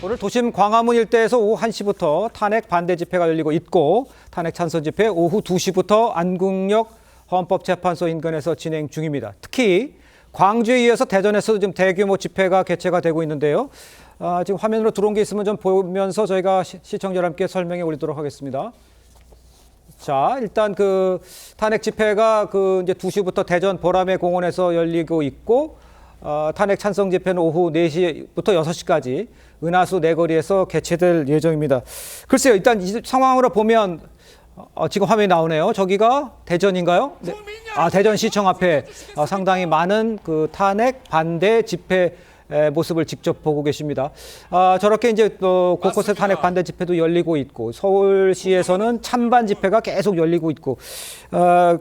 오늘 도심 광화문 일대에서 오후 1시부터 탄핵 반대 집회가 열리고 있고 탄핵 찬성 집회 오후 2시부터 안국역 헌법재판소 인근에서 진행 중입니다. 특히 광주에 이어서 대전에서도 지금 대규모 집회가 개최가 되고 있는데요. 지금 화면으로 들어온 게 있으면 좀 보면서 저희가 시청자 여러분께 설명해 올리도록 하겠습니다. 자, 일단 그 탄핵 집회가 이제 2시부터 대전 보라매 공원에서 열리고 있고 탄핵 찬성 집회는 오후 4시부터 6시까지 은하수 내거리에서 개최될 예정입니다. 글쎄요, 일단 이 상황으로 보면 지금 화면이 나오네요. 저기가 대전인가요? 네. 대전시청 앞에 상당히 많은 그 탄핵 반대 집회 모습을 직접 보고 계십니다. 저렇게 이제 또 곳곳에 탄핵 반대 집회도 열리고 있고 서울시에서는 찬반 집회가 계속 열리고 있고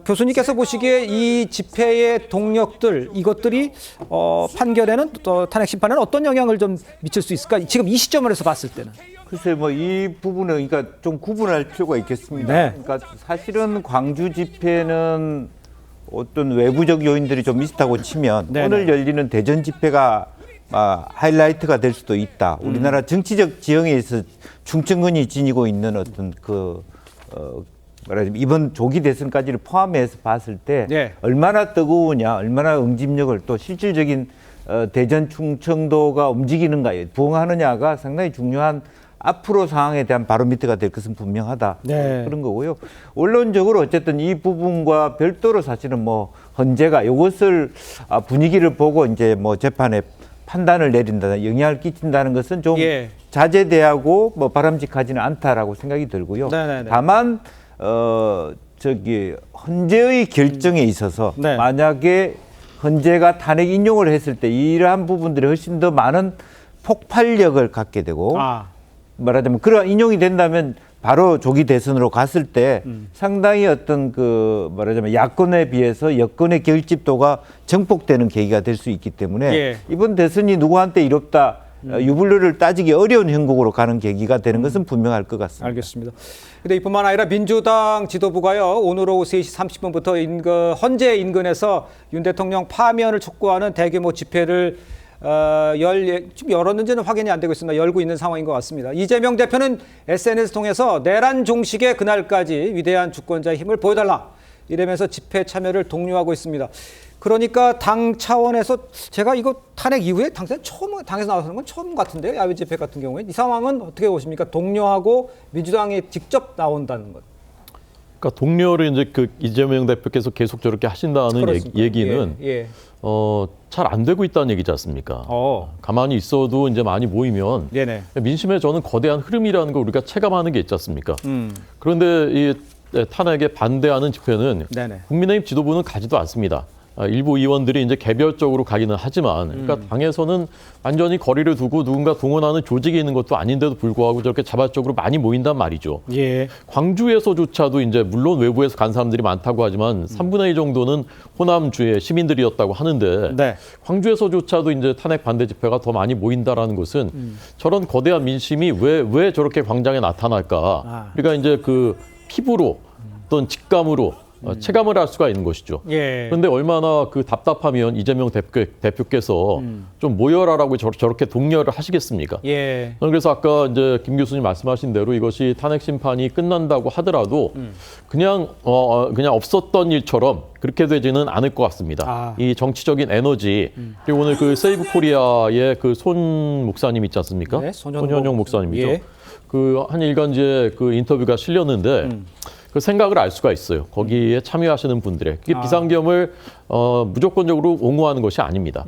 교수님께서 보시기에 이 집회의 동력들 이것들이 판결에는 또 탄핵 심판에는 어떤 영향을 좀 미칠 수 있을까? 지금 이 시점에서 봤을 때는. 글쎄 뭐 이 부분은 그러니까 좀 구분할 필요가 있겠습니다. 네. 그러니까 사실은 광주 집회는 어떤 외부적 요인들이 좀 있다고 치면 네네. 오늘 열리는 대전 집회가 하이라이트가 될 수도 있다. 우리나라 정치적 지형에 있어 충천군이 지니고 있는 어떤 말하자면 이번 조기 대선까지를 포함해서 봤을 때 네. 얼마나 뜨거우냐, 얼마나 응집력을 또 실질적인 대전 충청도가 움직이는가에 부응하느냐가 상당히 중요한 앞으로 상황에 대한 바로미터가 될 것은 분명하다. 네. 그런 거고요. 원론적으로 어쨌든 이 부분과 별도로 사실은 뭐 헌재가 이것을 분위기를 보고 이제 뭐 재판에 판단을 내린다, 영향을 끼친다는 것은 좀 자제돼하고 뭐 바람직하지는 않다라고 생각이 들고요. 네네네. 다만 헌재의 결정에 있어서 네. 만약에 헌재가 탄핵 인용을 했을 때 이러한 부분들이 훨씬 더 많은 폭발력을 갖게 되고 말하자면 그런 인용이 된다면 바로 조기 대선으로 갔을 때 상당히 어떤 말하자면 야권에 비해서 여권의 결집도가 증폭되는 계기가 될 수 있기 때문에 이번 대선이 누구한테 이롭다 유불리를 따지기 어려운 형국으로 가는 계기가 되는 것은 분명할 것 같습니다. 알겠습니다. 근데 이뿐만 아니라 민주당 지도부가요 오늘 오후 3시 30분부터 헌재 인근에서 윤 대통령 파면을 촉구하는 대규모 집회를 지금 열었는지는 확인이 안 되고 있습니다. 열고 있는 상황인 것 같습니다. 이재명 대표는 SNS 통해서 내란 종식의 그날까지 위대한 주권자의 힘을 보여달라 이러면서 집회 참여를 독려하고 있습니다. 그러니까 당 차원에서 제가 이거 탄핵 이후에 당에서 나서는 건 처음 같은데요. 야외 집회 같은 경우에 이 상황은 어떻게 보십니까? 독려하고 민주당이 직접 나온다는 것. 그러니까 동료를 이제 이재명 대표께서 계속 저렇게 하신다는 얘기는 잘 안 되고 있다는 얘기지 않습니까? 가만히 있어도 이제 많이 모이면 민심의 저는 거대한 흐름이라는 걸 우리가 체감하는 게 있지 않습니까? 그런데 이 탄핵에 반대하는 집회는 국민의힘 지도부는 가지도 않습니다. 일부 의원들이 이제 개별적으로 가기는 하지만, 그러니까 당에서는 완전히 거리를 두고 누군가 동원하는 조직이 있는 것도 아닌데도 불구하고 저렇게 자발적으로 많이 모인단 말이죠. 광주에서조차도 이제 물론 외부에서 간 사람들이 많다고 하지만 3분의 2 정도는 호남주의 시민들이었다고 하는데 광주에서조차도 이제 탄핵 반대 집회가 더 많이 모인다라는 것은 저런 거대한 민심이 왜 저렇게 광장에 나타날까? 우리가 이제 피부로 어떤 직감으로 체감을 할 수가 있는 것이죠. 그런데 얼마나 답답하면 이재명 대표께서 좀 모여라라고 저렇게 독려를 하시겠습니까? 저는 그래서 아까 이제 김 교수님 말씀하신 대로 이것이 탄핵 심판이 끝난다고 하더라도 그냥 없었던 일처럼 그렇게 되지는 않을 것 같습니다. 이 정치적인 에너지 그리고 오늘 세이브 코리아의 손 목사님 있지 않습니까? 손현영 목사님이죠. 한 일간지에 인터뷰가 실렸는데. 그 생각을 알 수가 있어요. 거기에 참여하시는 분들의. 그게 비상겸을 무조건적으로 옹호하는 것이 아닙니다.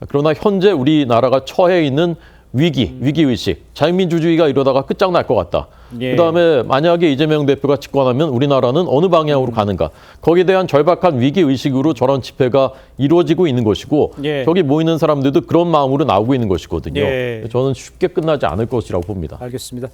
그러나 현재 우리나라가 처해 있는 위기의식, 자유민주주의가 이러다가 끝장날 것 같다. 그다음에 만약에 이재명 대표가 집권하면 우리나라는 어느 방향으로 가는가. 거기에 대한 절박한 위기의식으로 저런 집회가 이루어지고 있는 것이고 저기 모이는 사람들도 그런 마음으로 나오고 있는 것이거든요. 저는 쉽게 끝나지 않을 것이라고 봅니다. 알겠습니다.